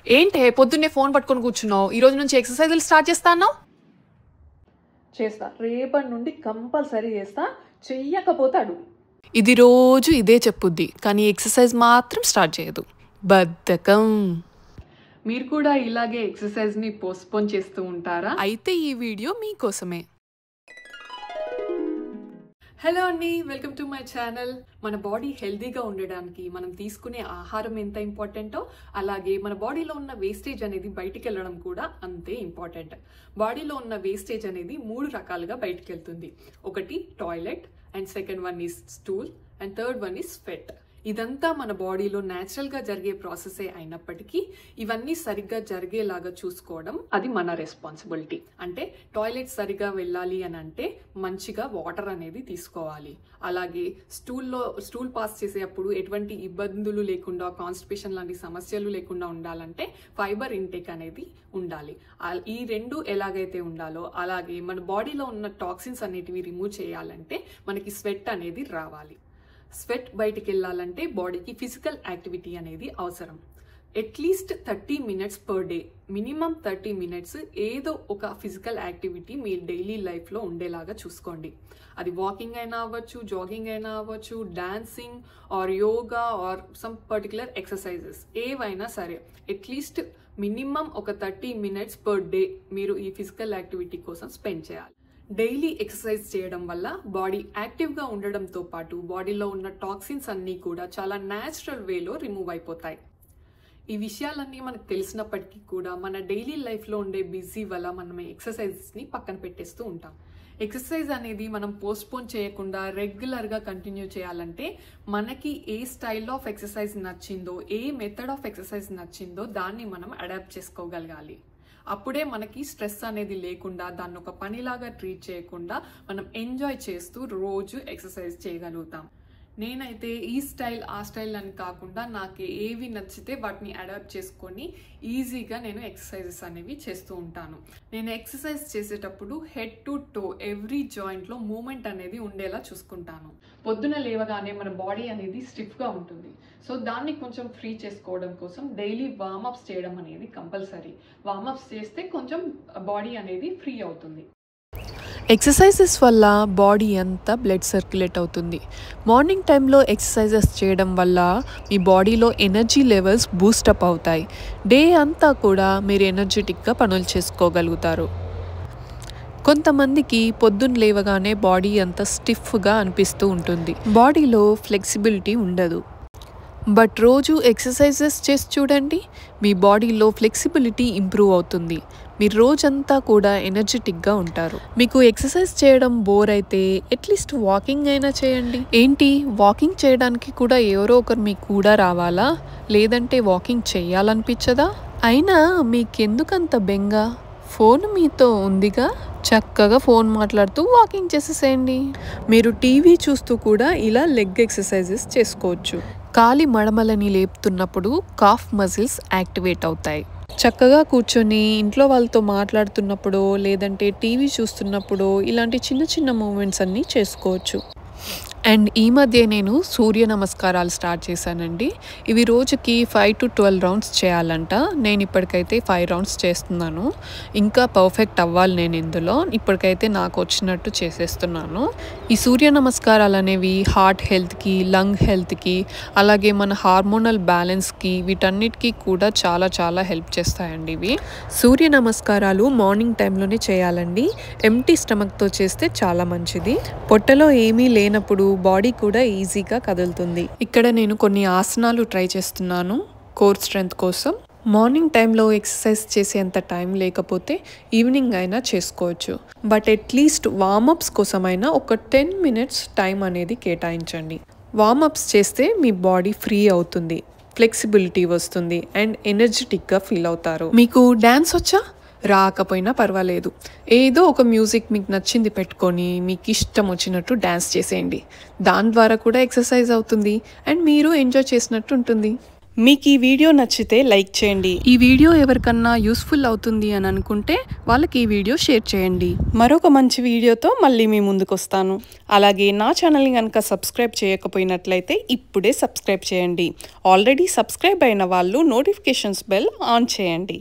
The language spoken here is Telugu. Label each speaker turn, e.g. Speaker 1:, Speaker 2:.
Speaker 1: ఏంటే పొద్దున్నే ఫోన్ పట్టుకొని కూర్చున్నావు? ఈ రోజు నుంచి ఎక్సర్సైజులు స్టార్ట్ చేస్తా అన్నావు?
Speaker 2: చేస్తా, రేపటి నుండి కంపల్సరీ చేస్తా. చెయ్యకపోతే అడుగు.
Speaker 1: ఇది రోజు ఇదే చెప్పుద్ది, కానీ ఎక్సర్సైజ్ మాత్రం స్టార్ట్ చేయదు. బద్ధకం.
Speaker 2: మీరు కూడా ఇలాగే ఎక్సర్సైజ్ని పోస్ట్పోన్ చేస్తూ ఉంటారా?
Speaker 1: అయితే ఈ వీడియో మీకోసమే.
Speaker 2: హలో అండి, వెల్కమ్ టు మై ఛానల్. మన బాడీ హెల్తీగా ఉండడానికి మనం తీసుకునే ఆహారం ఎంత ఇంపార్టెంటో, అలాగే మన బాడీలో ఉన్న వేస్టేజ్ అనేది బయటికి వెళ్ళడం కూడా అంతే ఇంపార్టెంట్. బాడీలో ఉన్న వేస్టేజ్ అనేది 3 రకాలుగా బయటికి వెళ్తుంది. ఒకటి toilet, and second one is stool, and third one is sweat. ఇదంతా మన బాడీలో న్యాచురల్గా జరిగే ప్రాసెసే అయినప్పటికీ ఇవన్నీ సరిగ్గా జరిగేలాగా చూసుకోవడం అది మన రెస్పాన్సిబిలిటీ. అంటే టాయిలెట్ సరిగ్గా వెళ్ళాలి అని అంటే మంచిగా వాటర్ అనేది తీసుకోవాలి. అలాగే స్టూల్ పాస్ చేసేటప్పుడు ఎటువంటి ఇబ్బందులు లేకుండా, కాన్స్టిపేషన్ లాంటి సమస్యలు లేకుండా ఉండాలంటే ఫైబర్ ఇంటేక్ అనేది ఉండాలి. ఈ రెండు ఎలాగైతే ఉండాలో అలాగే మన బాడీలో ఉన్న టాక్సిన్స్ అనేటివి రిమూవ్ చేయాలంటే మనకి స్వెట్ అనేది రావాలి. స్వెట్ బయటికి వెళ్ళాలంటే బాడీకి ఫిజికల్ యాక్టివిటీ అనేది అవసరం. At least 30 minutes per day, minimum 30 minutes ఏదో ఒక ఫిజికల్ యాక్టివిటీ మీ డైలీ లైఫ్లో ఉండేలాగా చూసుకోండి. అది వాకింగ్ అయినా అవ్వచ్చు, జాగింగ్ అయినా అవ్వచ్చు, dancing or yoga or some particular exercises ఏవైనా సరే అట్లీస్ట్ మినిమం ఒక 30 minutes పర్ డే మీరు ఈ ఫిజికల్ యాక్టివిటీ కోసం స్పెండ్ చేయాలి. డైలీ ఎక్సర్సైజ్ చేయడం వల్ల బాడీ యాక్టివ్గా ఉండడంతో పాటు బాడీలో ఉన్న టాక్సిన్స్ అన్నీ కూడా చాలా న్యాచురల్ వేలో రిమూవ్ అయిపోతాయి. ఈ విషయాలన్నీ మనకు తెలిసినప్పటికీ కూడా మన డైలీ లైఫ్లో ఉండే బిజీ వల్ల మనం ఎక్సర్సైజెస్ని పక్కన పెట్టేస్తూ ఉంటాం. ఎక్సర్సైజ్ అనేది మనం పోస్ట్పోన్ చేయకుండా రెగ్యులర్గా కంటిన్యూ చేయాలంటే మనకి ఏ స్టైల్ ఆఫ్ ఎక్సర్సైజ్ నచ్చిందో, ఏ మెథడ్ ఆఫ్ ఎక్సర్సైజ్ నచ్చిందో దాన్ని మనం అడాప్ట్ చేసుకోగలగాలి. అప్పుడే మనకి స్ట్రెస్ అనేది లేకుండా, దాన్ని ఒక పనిలాగా ట్రీట్ చేయకుండా మనం ఎంజాయ్ చేస్తూ రోజు ఎక్సర్సైజ్ చేయగలుగుతాం. నేనైతే ఈ స్టైల్ ఆ స్టైల్ అని కాకుండా నాకు ఏవి నచ్చితే వాటిని అడాప్ట్ చేసుకొని ఈజీగా నేను ఎక్సర్సైజెస్ అనేవి చేస్తూ ఉంటాను. నేను ఎక్సర్సైజ్ చేసేటప్పుడు హెడ్ టు టో ఎవ్రీ జాయింట్లో మూమెంట్ అనేది ఉండేలా చూసుకుంటాను. పొద్దున లేవగానే మన బాడీ అనేది స్టిఫ్గా ఉంటుంది. సో దాన్ని కొంచెం ఫ్రీ చేసుకోవడం కోసం డైలీ వార్మప్స్ చేయడం అనేది కంపల్సరీ. వార్మప్స్ చేస్తే కొంచెం బాడీ అనేది ఫ్రీ అవుతుంది.
Speaker 1: ఎక్సర్సైజెస్ వల్ల బాడీ అంతా బ్లడ్ సర్క్యులేట్ అవుతుంది. మార్నింగ్ టైంలో ఎక్సర్సైజెస్ చేయడం వల్ల మీ బాడీలో ఎనర్జీ లెవెల్స్ బూస్టప్ అవుతాయి. డే అంతా కూడా మీరు ఎనర్జెటిక్గా పనులు చేసుకోగలుగుతారు. కొంతమందికి పొద్దున్న లేవగానే బాడీ అంతా స్టిఫ్గా అనిపిస్తూ ఉంటుంది, బాడీలో ఫ్లెక్సిబిలిటీ ఉండదు. బట్ రోజు ఎక్సర్సైజెస్ చేసి చూడండి, మీ బాడీలో ఫ్లెక్సిబిలిటీ ఇంప్రూవ్ అవుతుంది. మీరు రోజంతా కూడా ఎనర్జెటిక్గా ఉంటారు. మీకు ఎక్సర్సైజ్ చేయడం బోర్ అయితే అట్లీస్ట్ వాకింగ్ అయినా చేయండి. ఏంటి, వాకింగ్ చేయడానికి కూడా ఎవరో ఒకరు మీకు కూడా రావాలా? లేదంటే వాకింగ్ చేయాలనిపించదా? అయినా మీకెందుకంత బెంగ? ఫోన్ మీతో ఉందిగా, చక్కగా ఫోన్ మాట్లాడుతూ వాకింగ్ చేసేసేయండి. మీరు టీవీ చూస్తూ కూడా ఇలా లెగ్ ఎక్సర్సైజెస్ చేసుకోవచ్చు. కాలి మడమలని లేపుతున్నప్పుడు కాఫ్ మజిల్స్ యాక్టివేట్ అవుతాయి. చక్కగా కూర్చొని ఇంట్లో వాళ్ళతో మాట్లాడుతున్నప్పుడు లేదంటే టీవీ చూస్తున్నప్పుడు ఇలాంటి చిన్న చిన్న మూమెంట్స్ అన్నీ చేసుకోవచ్చు. అండ్ ఈ మధ్య నేను సూర్య నమస్కారాలు స్టార్ట్ చేశానండి. ఇవి రోజుకి 5 to 12 rounds చేయాలంట. నేను ఇప్పటికైతే 5 rounds చేస్తున్నాను. ఇంకా పర్ఫెక్ట్ అవ్వాలి నేను ఇందులో. ఇప్పటికైతే నాకు వచ్చినట్టు చేసేస్తున్నాను. ఈ సూర్య నమస్కారాలు అనేవి హార్ట్ హెల్త్కి, లంగ్ హెల్త్కి, అలాగే మన హార్మోనల్ బ్యాలెన్స్కి, వీటన్నిటికీ కూడా చాలా చాలా హెల్ప్ చేస్తాయండి ఇవి. సూర్య నమస్కారాలు మార్నింగ్ టైంలోనే చేయాలండి. ఎంప్టీ స్టమక్తో చేస్తే చాలా మంచిది. పొట్టలో ఏమీ లేనప్పుడు బాడీ కూడా ఈజీగా కదులుతుంది. ఇక్కడ నేను కొన్ని ఆసనాలు ట్రై చేస్తున్నాను కోర్ స్ట్రెంగ్త్ కోసం. మార్నింగ్ టైంలో ఎక్సర్సైజ్ చేసేంత టైం లేకపోతే ఈవినింగ్ అయినా చేసుకోవచ్చు. బట్ అట్లీస్ట్ వార్మప్స్ కోసమైనా ఒక 10 minutes టైం అనేది కేటాయించండి. వార్మప్స్ చేస్తే మీ బాడీ ఫ్రీ అవుతుంది, ఫ్లెక్సిబిలిటీ వస్తుంది అండ్ ఎనర్జెటిక్గా ఫీల్ అవుతారు. మీకు డ్యాన్స్ వచ్చా? రాకపోయినా పర్వాలేదు, ఏదో ఒక మ్యూజిక్ మీకు నచ్చింది పెట్టుకొని మీకు ఇష్టం వచ్చినట్టు డ్యాన్స్ చేసేయండి. దాని ద్వారా కూడా ఎక్సర్సైజ్ అవుతుంది అండ్ మీరు ఎంజాయ్ చేసినట్టు ఉంటుంది. మీకు ఈ వీడియో నచ్చితే లైక్ చేయండి. ఈ వీడియో ఎవరికన్నా యూస్ఫుల్ అవుతుంది అని అనుకుంటే వాళ్ళకి ఈ వీడియో షేర్ చేయండి. మరొక మంచి వీడియోతో మళ్ళీ మీ ముందుకు వస్తాను. అలాగే నా ఛానల్ని కనుక సబ్స్క్రైబ్ చేయకపోయినట్లయితే ఇప్పుడే సబ్స్క్రైబ్ చేయండి. ఆల్రెడీ సబ్స్క్రైబ్ అయిన వాళ్ళు నోటిఫికేషన్స్ బెల్ ఆన్ చేయండి.